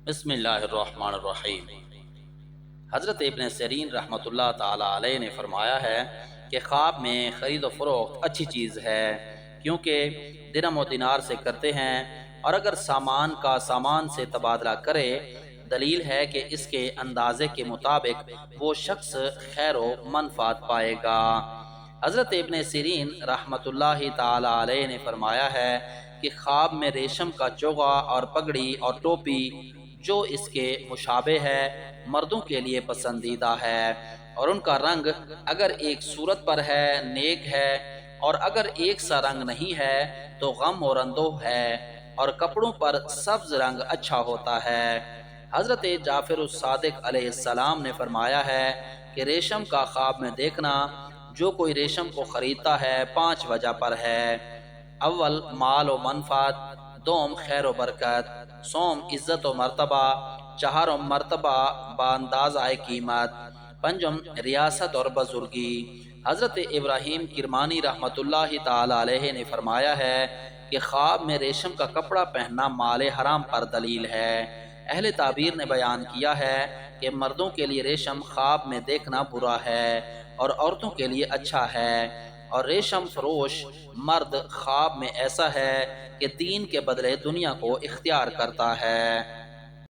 بسم اللہ الرحمن الرحیم۔ حضرت ابن سیرین رحمۃ اللہ تعالی علیہ نے فرمایا ہے کہ خواب میں خرید و فروخت اچھی چیز ہے، کیونکہ درہم و دینار سے کرتے ہیں، اور اگر سامان کا سامان سے تبادلہ کرے، دلیل ہے کہ اس کے اندازے کے مطابق وہ شخص خیر و منفعت پائے گا۔ حضرت ابن سیرین رحمۃ اللہ تعالی علیہ نے فرمایا ہے کہ خواب میں ریشم کا چوغا اور پگڑی اور ٹوپی جو اس کے مشابہ ہے مردوں کے لیے پسندیدہ ہے، اور ان کا رنگ اگر ایک صورت پر ہے نیک ہے، اور اگر ایک سا رنگ نہیں ہے تو غم اور اندوہ ہے، اور کپڑوں پر سبز رنگ اچھا ہوتا ہے۔ حضرت جعفر الصادق علیہ السلام نے فرمایا ہے کہ ریشم کا خواب میں دیکھنا جو کوئی ریشم کو خریدتا ہے 5 وجہ پر ہے: اول مال و منفعت، دوم خیر و برکت، سوم عزت و مرتبہ، چہارم مرتبہ باندازہ قیمت، پنجم ریاست اور بزرگی۔ حضرت ابراہیم کرمانی رحمۃ اللہ تعالی علیہ نے فرمایا ہے کہ خواب میں ریشم کا کپڑا پہننا مال حرام پر دلیل ہے۔ اہل تعبیر نے بیان کیا ہے کہ مردوں کے لیے ریشم خواب میں دیکھنا برا ہے اور عورتوں کے لیے اچھا ہے، اور ریشم فروش مرد خواب میں ایسا ہے کہ دین کے بدلے دنیا کو اختیار کرتا ہے۔